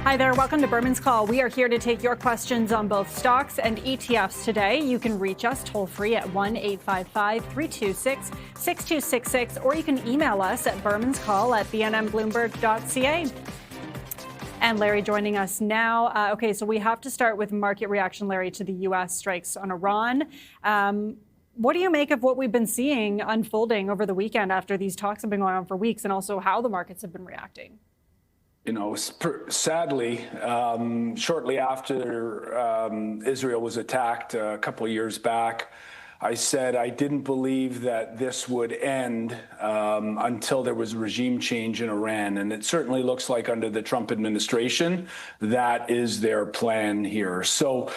Hi there. Welcome to Berman's Call. We are here to take your questions on both stocks and ETFs today. You can reach us toll free at 1-855-326-6266, or you can email us at bermanscall@bnnbloomberg.ca. And Larry joining us now. Okay, so we have to start with market reaction, Larry, to the U.S. strikes on Iran. What do you make of what we've been seeing unfolding over the weekend after these talks have been going on for weeks, and also how the markets have been reacting? You know, sadly, shortly after Israel was attacked a couple of years back, I said I didn't believe that this would end until there was regime change in Iran. And it certainly looks like under the Trump administration, that is their plan here. So,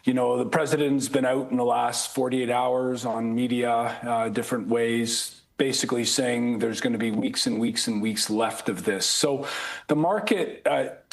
you know, the president's been out in the last 48 hours on media, different ways, basically saying there's going to be weeks and weeks and weeks left of this. So the market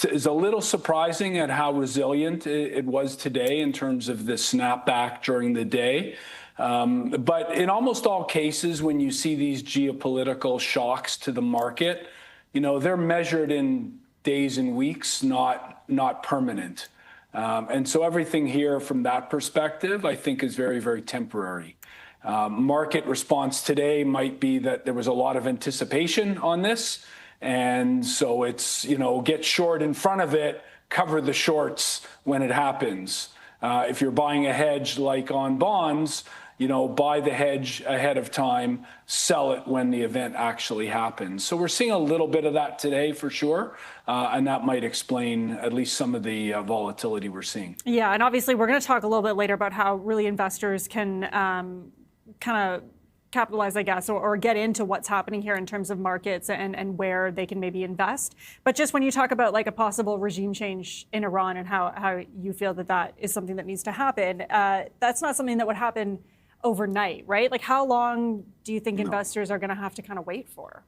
is a little surprising at how resilient it was today in terms of the snapback during the day. But in almost all cases, when you see these geopolitical shocks to the market, you know, they're measured in days and weeks, not permanent. And so everything here from that perspective, I think, is very, very temporary. Market response today might be that there was a lot of anticipation on this. And so it's, you know, get short in front of it, cover the shorts when it happens. If you're buying a hedge like on bonds, you know, buy the hedge ahead of time, sell it when the event actually happens. So we're seeing a little bit of that today for sure. And that might explain at least some of the volatility we're seeing. Yeah, and obviously we're going to talk a little bit later about how really investors can kind of capitalize, I guess, or get into what's happening here in terms of markets and where they can maybe invest. But just when you talk about like a possible regime change in Iran and how you feel that is something that needs to happen, that's not something that would happen overnight, right? Like how long do you think investors are going to have to kind of wait for?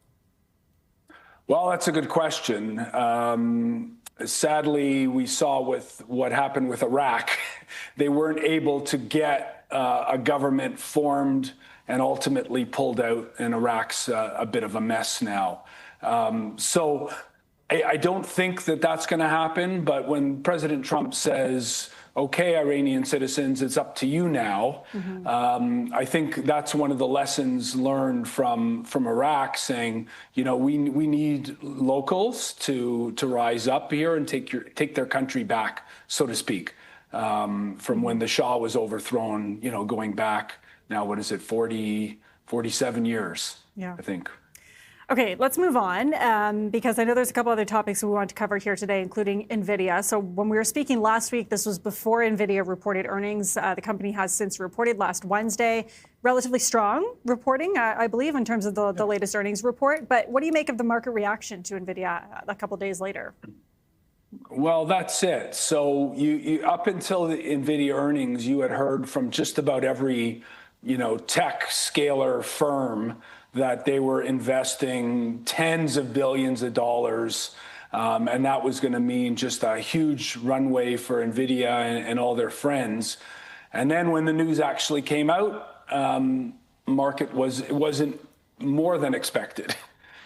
Well, that's a good question. Sadly, we saw with what happened with Iraq, they weren't able to get a government formed and ultimately pulled out, and Iraq's a bit of a mess now. So I don't think that that's going to happen. But when President Trump says, okay, Iranian citizens, it's up to you now, I think that's one of the lessons learned from Iraq, saying, you know, we need locals to rise up here and take their country back, so to speak. From when the Shah was overthrown, you know, going back now, what is it, 47 years, I think. Okay, let's move on because I know there's a couple other topics we want to cover here today, including Nvidia. So when we were speaking last week, this was before Nvidia reported earnings. The company has since reported last Wednesday. Relatively strong reporting, I believe, in terms of the latest earnings report. But what do you make of the market reaction to Nvidia a couple days later? Well, that's it. So you up until the Nvidia earnings, you had heard from just about every, you know, tech scaler firm that they were investing tens of billions of dollars. And that was going to mean just a huge runway for Nvidia and all their friends. And then when the news actually came out, market wasn't more than expected.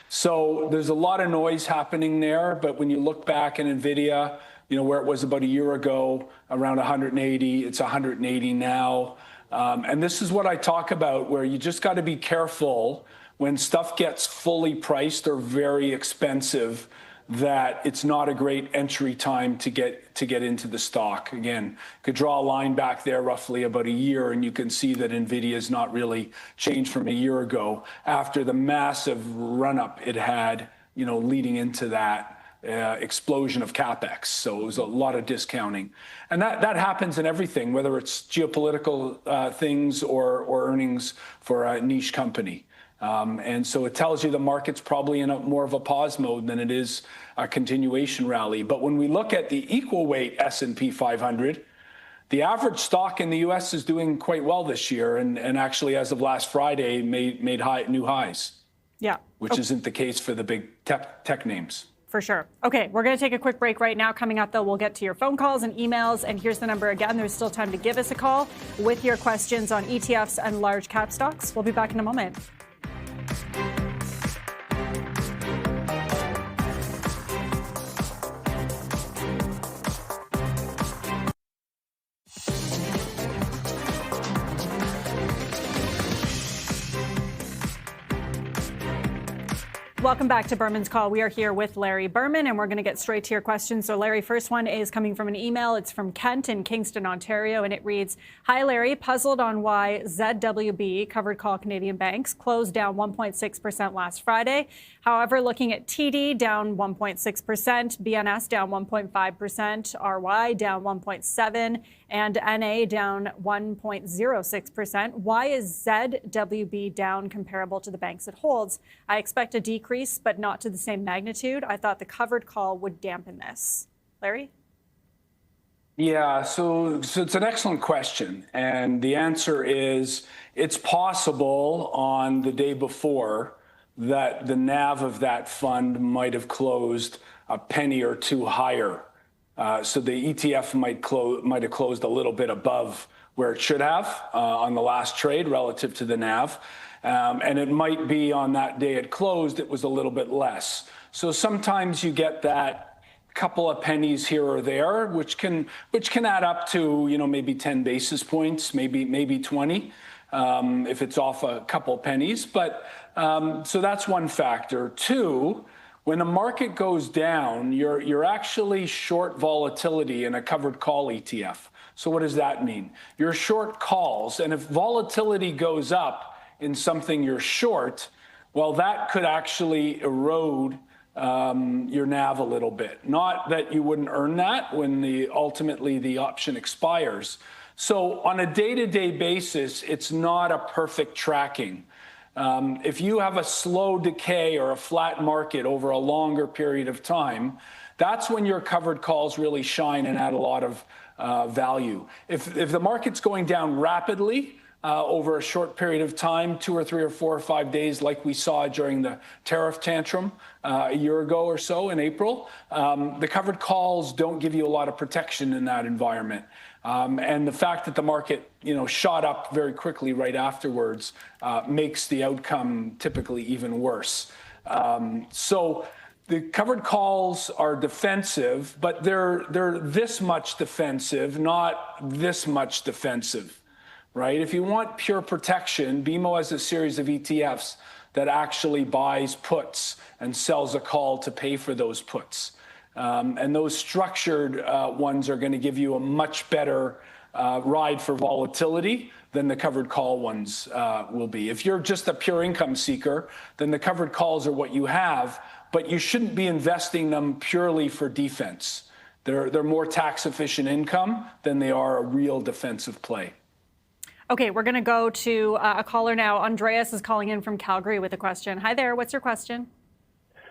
So there's a lot of noise happening there. But when you look back at Nvidia, you know, where it was about a year ago, around 180, it's 180 now. And this is what I talk about, where you just got to be careful when stuff gets fully priced or very expensive, that it's not a great entry time to get into the stock. Again, could draw a line back there roughly about a year, and you can see that Nvidia has not really changed from a year ago after the massive run-up it had, you know, leading into that explosion of capex. So it was a lot of discounting. And that happens in everything, whether it's geopolitical things or earnings for a niche company. And so it tells you the market's probably in more of a pause mode than it is a continuation rally. But when we look at the equal weight S&P 500, the average stock in the U.S. is doing quite well this year, and actually, as of last Friday, made new highs. Yeah, which isn't the case for the big tech names. For sure. Okay, we're going to take a quick break right now. Coming up, though, we'll get to your phone calls and emails. And here's the number again. There's still time to give us a call with your questions on ETFs and large cap stocks. We'll be back in a moment. welcome back to Berman's Call. We are here with Larry Berman, and we're going to get straight to your questions. So, Larry, first one is coming from an email. It's from Kent in Kingston, Ontario, and it reads, "Hi, Larry. Puzzled on why ZWB, covered call Canadian banks, closed down 1.6% last Friday. However, looking at TD down 1.6%, BNS down 1.5%, RY down 1.7%, and NA down 1.06%. Why is ZWB down comparable to the banks it holds? I expect a decrease, but not to the same magnitude. I thought the covered call would dampen this." Larry? Yeah, so it's an excellent question. And the answer is it's possible on the day before that the NAV of that fund might have closed a penny or two higher. So the ETF might have closed a little bit above where it should have on the last trade relative to the NAV. And it might be on that day it closed, it was a little bit less. So sometimes you get that couple of pennies here or there, which can add up to, maybe 10 basis points, maybe 20, if it's off a couple pennies. But so that's one factor. Two, when the market goes down, you're actually short volatility in a covered call ETF. So what does that mean? You're short calls, and if volatility goes up in something you're short, well, that could actually erode your NAV a little bit. Not that you wouldn't earn that when ultimately the option expires. So on a day-to-day basis, it's not a perfect tracking. If you have a slow decay or a flat market over a longer period of time, that's when your covered calls really shine and add a lot of value. If the market's going down rapidly over a short period of time, 2 or 3 or 4 or 5 days, like we saw during the tariff tantrum a year ago or so in April, the covered calls don't give you a lot of protection in that environment. And the fact that the market, shot up very quickly right afterwards makes the outcome typically even worse. So the covered calls are defensive, but they're this much defensive, not this much defensive, right? If you want pure protection, BMO has a series of ETFs that actually buys puts and sells a call to pay for those puts. And those structured ones are going to give you a much better ride for volatility than the covered call ones will be. If you're just a pure income seeker, then the covered calls are what you have, but you shouldn't be investing them purely for defense. They're more tax efficient income than they are a real defensive play. Okay, we're going to go to a caller now. Andreas is calling in from Calgary with a question. Hi there, what's your question?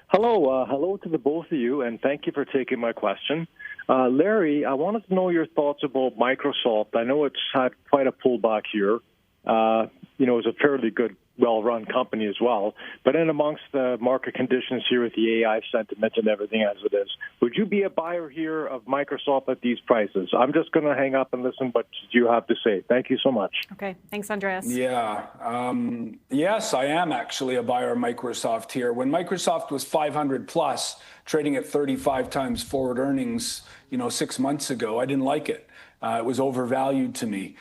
Hello. Hello to the both of you, and thank you for taking my question. Larry, I wanted to know your thoughts about Microsoft. I know it's had quite a pullback here. It's a fairly good, well-run company as well. But in amongst the market conditions here with the AI sentiment and everything as it is, would you be a buyer here of Microsoft at these prices? I'm just going to hang up and listen what you have to say. Thank you so much. Okay, thanks, Andreas. Yeah. Yes, I am actually a buyer of Microsoft here. When Microsoft was 500 plus, trading at 35 times forward earnings, 6 months ago, I didn't like it. It was overvalued to me.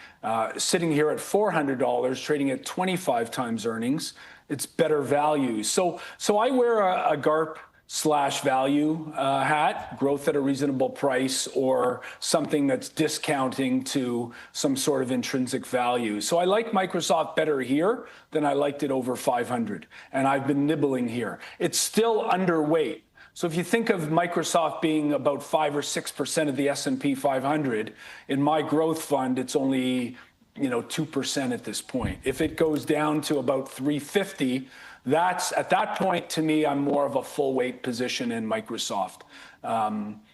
Sitting here at $400, trading at 25 times earnings, it's better value. So I wear a GARP/value hat, growth at a reasonable price, or something that's discounting to some sort of intrinsic value. So I like Microsoft better here than I liked it over 500. And I've been nibbling here. It's still underweight. So if you think of Microsoft being about 5 or 6% of the S&P 500, in my growth fund, it's only 2% at this point. If it goes down to about 350, at that point, to me, I'm more of a full weight position in Microsoft.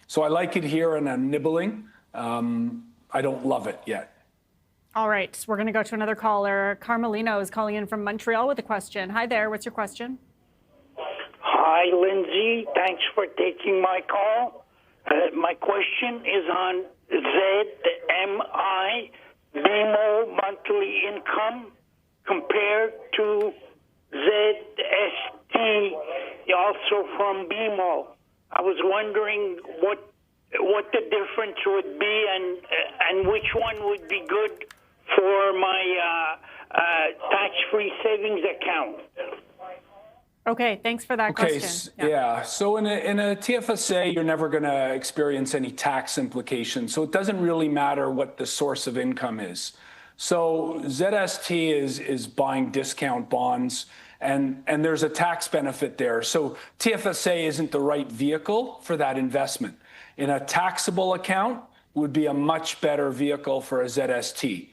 So I like it here and I'm nibbling. I don't love it yet. All right, we're going to go to another caller. Carmelino is calling in from Montreal with a question. Hi there, what's your question? Hi, Lindsay. Thanks for taking my call. My question is on ZMI, BMO monthly income, compared to ZST, also from BMO. I was wondering what the difference would be and which one would be good for my tax-free savings account. Okay, thanks for that Okay, question. yeah. So in a TFSA, you're never going to experience any tax implications. So it doesn't really matter what the source of income is. So ZST is buying discount bonds, and there's a tax benefit there. So TFSA isn't the right vehicle for that investment. In a taxable account would be a much better vehicle for a ZST.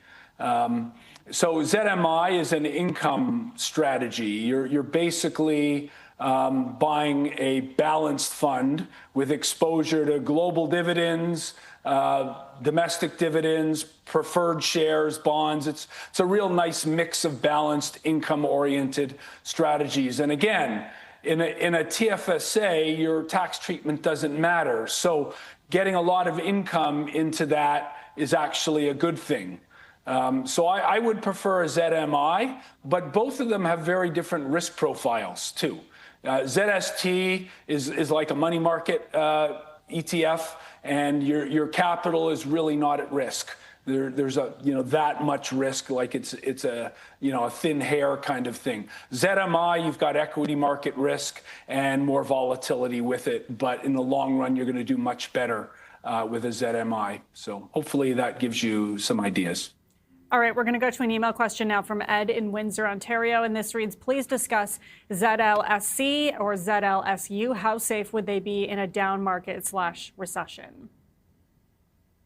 So ZMI is an income strategy. You're basically buying a balanced fund with exposure to global dividends, domestic dividends, preferred shares, bonds. It's a real nice mix of balanced income-oriented strategies. And again, in a TFSA, your tax treatment doesn't matter. So getting a lot of income into that is actually a good thing. So I would prefer a ZMI, but both of them have very different risk profiles too. ZST is like a money market ETF, and your capital is really not at risk. There's that much risk, like it's a a thin hair kind of thing. ZMI, you've got equity market risk and more volatility with it, but in the long run, you're going to do much better with a ZMI. So hopefully that gives you some ideas. All right, we're going to go to an email question now from Ed in Windsor, Ontario. And this reads, please discuss ZLSC or ZLSU. How safe would they be in a down market/recession?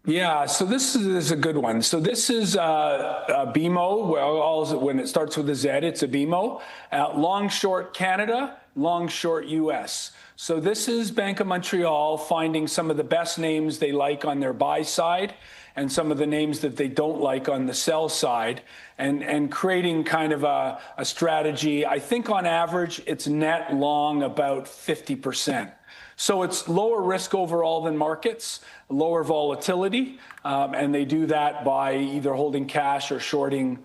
Yeah, so this is a good one. So this is a BMO. Well, when it starts with a Z, it's a BMO. Long short Canada, long short US. So this is Bank of Montreal finding some of the best names they like on their buy side and some of the names that they don't like on the sell side, and creating kind of a strategy. I think on average, it's net long about 50%. So it's lower risk overall than markets, lower volatility, and they do that by either holding cash or shorting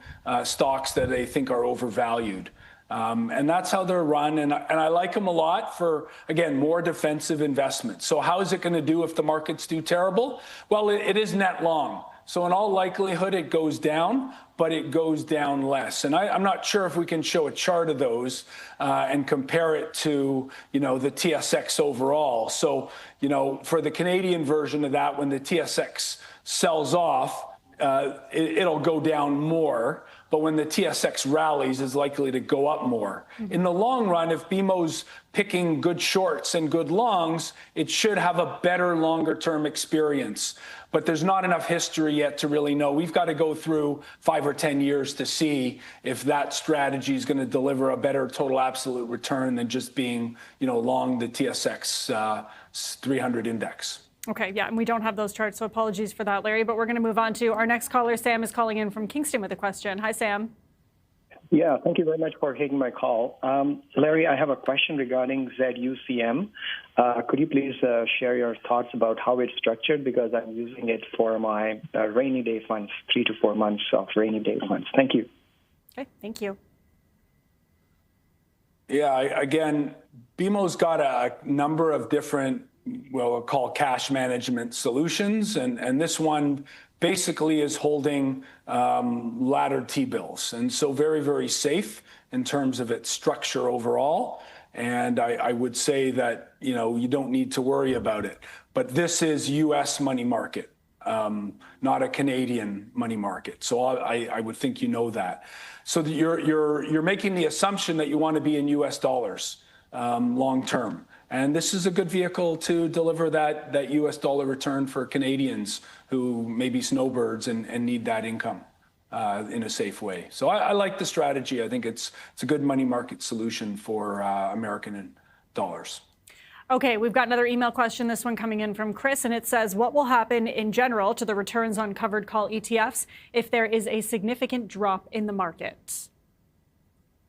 stocks that they think are overvalued. And that's how they're run. And I like them a lot for, again, more defensive investments. So how is it going to do if the markets do terrible? Well, it is net long. So in all likelihood, it goes down, but it goes down less. And I'm not sure if we can show a chart of those and compare it to, the TSX overall. So, for the Canadian version of that, when the TSX sells off, it'll go down more. But when the TSX rallies, it's likely to go up more. In the long run, if BMO's picking good shorts and good longs, it should have a better longer-term experience. But there's not enough history yet to really know. We've got to go through 5 or 10 years to see if that strategy is going to deliver a better total absolute return than just being, long the TSX 300 index. Okay, yeah, and we don't have those charts, so apologies for that, Larry. But we're going to move on to our next caller. Sam is calling in from Kingston with a question. Hi, Sam. Yeah, thank you very much for taking my call. Larry, I have a question regarding ZUCM. Could you please share your thoughts about how it's structured? Because I'm using it for my rainy day funds, 3 to 4 months of rainy day funds. Thank you. Okay, thank you. Yeah, again, BMO's got a number of different, we'll call cash management solutions. And this one basically is holding laddered T-bills. And so very, very safe in terms of its structure overall. And I would say that, you don't need to worry about it. But this is U.S. money market, not a Canadian money market. So I would think that. So that you're making the assumption that you want to be in U.S. dollars long term. And this is a good vehicle to deliver that U.S. dollar return for Canadians who may be snowbirds and need that income in a safe way. So I like the strategy. I think it's a good money market solution for American dollars. Okay, we've got another email question, this one coming in from Chris, and it says, what will happen in general to the returns on covered call ETFs if there is a significant drop in the market?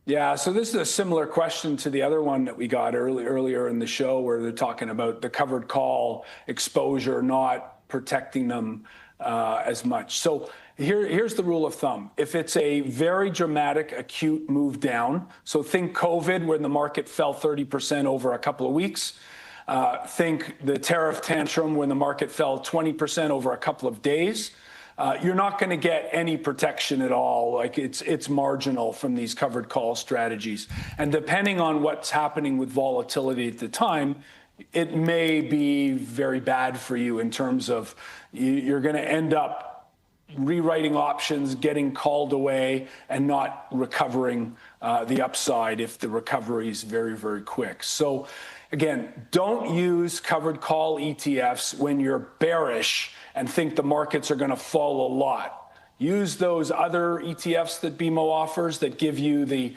Yeah, so this is a similar question to the other one that we got earlier in the show, where they're talking about the covered call exposure not protecting them as much. So here's the rule of thumb. If it's a very dramatic, acute move down, so think COVID, when the market fell 30% over a couple of weeks. Think the tariff tantrum when the market fell 20% over a couple of days. you're not going to get any protection at all. Like it's marginal from these covered call strategies. And depending on what's happening with volatility at the time, it may be very bad for you in terms of you're going to end up rewriting options, getting called away, and not recovering the upside if the recovery is very, very quick. So again, don't use covered call ETFs when you're bearish and think the markets are going to fall a lot. Use those other ETFs that BMO offers that give you the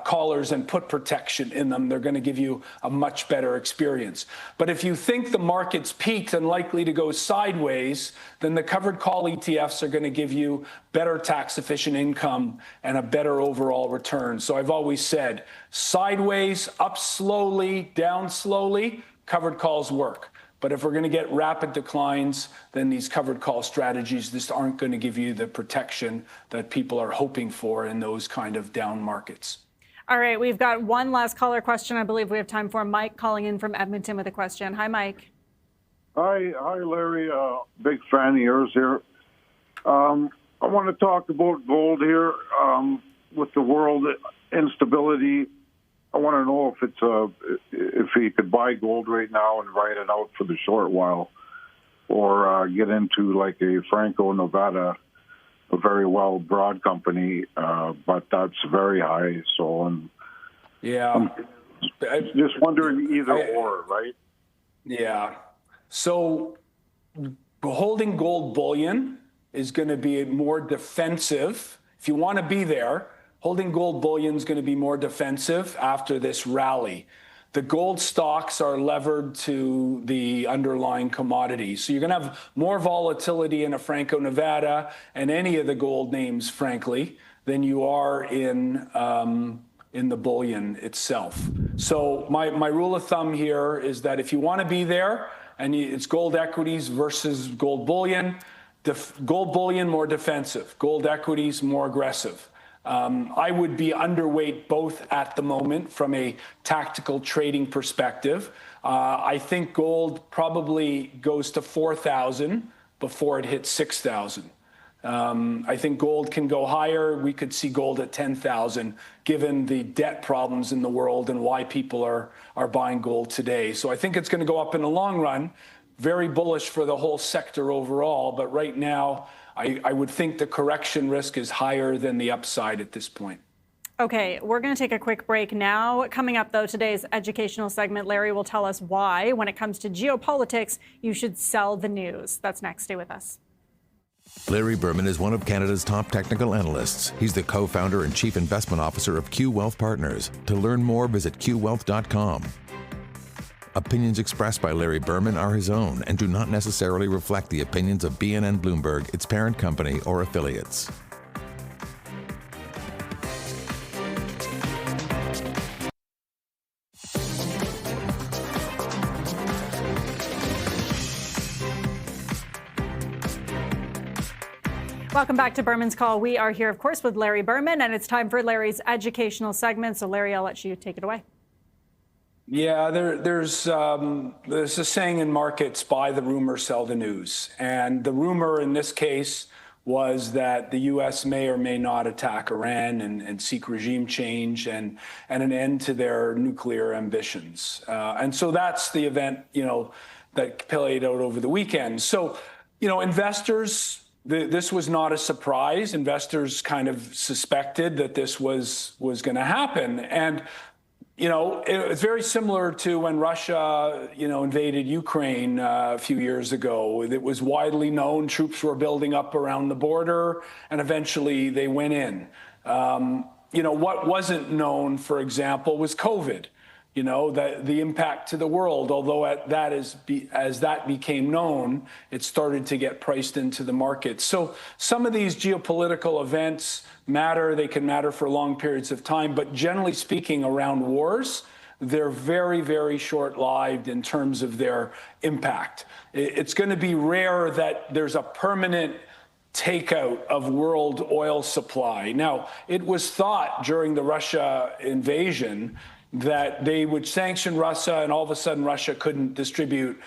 callers and put protection in them. They're going to give you a much better experience. But if you think the market's peaked and likely to go sideways, then the covered call ETFs are going to give you better tax efficient income and a better overall return. So I've always said sideways, up slowly, down slowly, covered calls work. But if we're going to get rapid declines, then these covered call strategies just aren't going to give you the protection that people are hoping for in those kind of down markets. All right, we've got one last caller question I believe we have time for. Mike calling in from Edmonton with a question. Hi, Mike. Hi, Larry. Big fan of yours here. I want to talk about gold here. With the world instability, I want to know if you could buy gold right now and ride it out for the short while, or get into like a Franco-Nevada, a very well broad company, but that's very high. So I'm just wondering either or, right? Yeah. So holding gold bullion is going to be more defensive. If you want to be there, holding gold bullion is going to be more defensive after this rally. The gold stocks are levered to the underlying commodities. So you're going to have more volatility in a Franco-Nevada and any of the gold names, frankly, than you are in the bullion itself. So my rule of thumb here is that if you want to be there and it's gold equities versus gold bullion, gold bullion more defensive, gold equities more aggressive. I would be underweight both at the moment from a tactical trading perspective. I think gold probably goes to 4,000 before it hits 6,000. I think gold can go higher. We could see gold at 10,000 given the debt problems in the world and why people are buying gold today. So I think it's going to go up in the long run. Very bullish for the whole sector overall, but right now I would think the correction risk is higher than the upside at this point. Okay, we're going to take a quick break now. Coming up, though, today's educational segment, Larry will tell us why, when it comes to geopolitics, you should sell the news. That's next. Stay with us. Larry Berman is one of Canada's top technical analysts. He's the co-founder and chief investment officer of Q Wealth Partners. To learn more, visit qwealth.com. Opinions expressed by Larry Berman are his own and do not necessarily reflect the opinions of BNN Bloomberg, its parent company, or affiliates. Welcome back to Berman's Call. We are here, of course, with Larry Berman, and it's time for Larry's educational segment. So, Larry, I'll let you take it away. Yeah, there's a saying in markets, buy the rumor, sell the news. And the rumor in this case was that the U.S. may or may not attack Iran and seek regime change and an end to their nuclear ambitions. And so that's the event, that played out over the weekend. So, investors, this was not a surprise. Investors kind of suspected that this was going to happen. And it's very similar to when Russia, invaded Ukraine a few years ago. It was widely known troops were building up around the border, and eventually they went in. What wasn't known, for example, was COVID. The impact to the world. Although as that became known, it started to get priced into the market. So some of these geopolitical events matter. They can matter for long periods of time. But generally speaking, around wars, they're very, very short-lived in terms of their impact. It's going to be rare that there's a permanent takeout of world oil supply. Now, it was thought during the Russia invasion that they would sanction Russia and all of a sudden Russia couldn't distribute.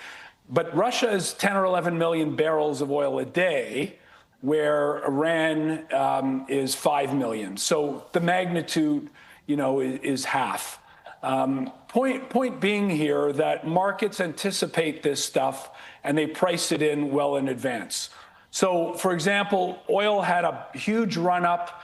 But Russia is 10 or 11 million barrels of oil a day. where Iran is 5 million. So the magnitude, is half. Point being here that markets anticipate this stuff and they price it in well in advance. So, for example, oil had a huge run up.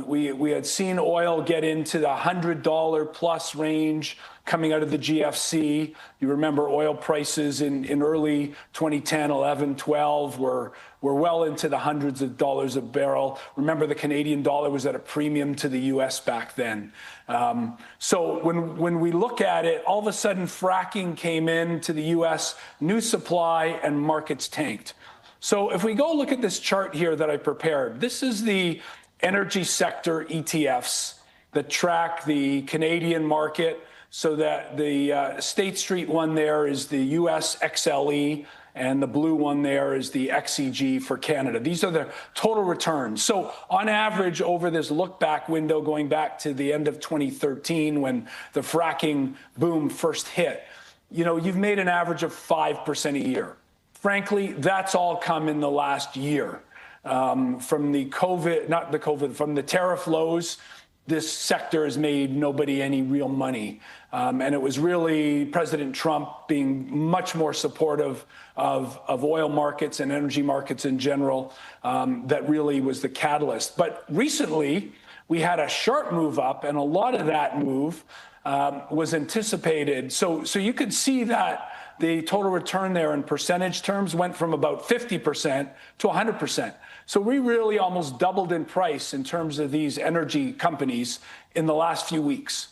We had seen oil get into the $100 plus range coming out of the GFC. You remember oil prices in early 2010, 11, 12 were well into the hundreds of dollars a barrel. Remember, the Canadian dollar was at a premium to the US back then. So when we look at it, all of a sudden fracking came into the US, new supply, and markets tanked. So if we go look at this chart here that I prepared, this is the energy sector ETFs that track the Canadian market. So that the State Street one there is the US XLE, and the blue one there is the XEG for Canada. These are the total returns. So on average, over this look back window, going back to the end of 2013 when the fracking boom first hit, you've made an average of 5% a year. Frankly, that's all come in the last year. From the from the tariff lows, this sector has made nobody any real money. And it was really President Trump being much more supportive of oil markets and energy markets in general that really was the catalyst. But recently, we had a sharp move up, and a lot of that move was anticipated. So you could see that the total return there in percentage terms went from about 50% to 100%. So we really almost doubled in price in terms of these energy companies in the last few weeks.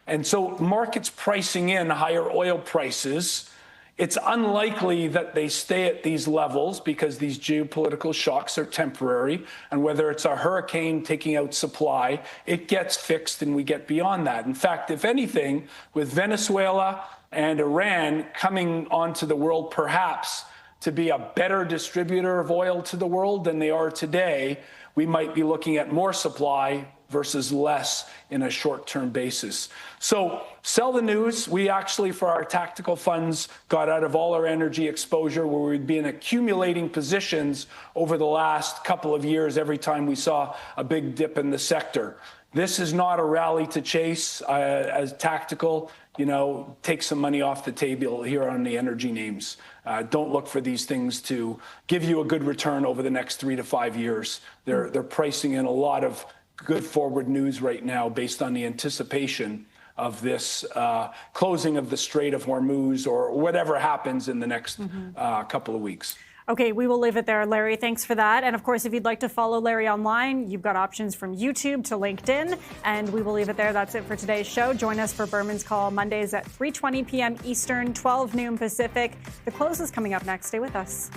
And so markets pricing in higher oil prices, it's unlikely that they stay at these levels because these geopolitical shocks are temporary. And whether it's a hurricane taking out supply, it gets fixed and we get beyond that. In fact, if anything, with Venezuela and Iran coming onto the world perhaps to be a better distributor of oil to the world than they are today, we might be looking at more supply versus less in a short-term basis. So sell the news. We actually, for our tactical funds, got out of all our energy exposure where we'd been accumulating positions over the last couple of years every time we saw a big dip in the sector. This is not a rally to chase as tactical. Take some money off the table here on the energy names. Don't look for these things to give you a good return over the next 3 to 5 years. They're pricing in a lot of good forward news right now based on the anticipation of this closing of the Strait of Hormuz or whatever happens in the next couple of weeks. Okay, we will leave it there. Larry, thanks for that. And of course, if you'd like to follow Larry online, you've got options from YouTube to LinkedIn. And we will leave it there. That's it for today's show. Join us for Berman's Call Mondays at 3:20 p.m. Eastern, 12 noon Pacific. The close is coming up next. Stay with us.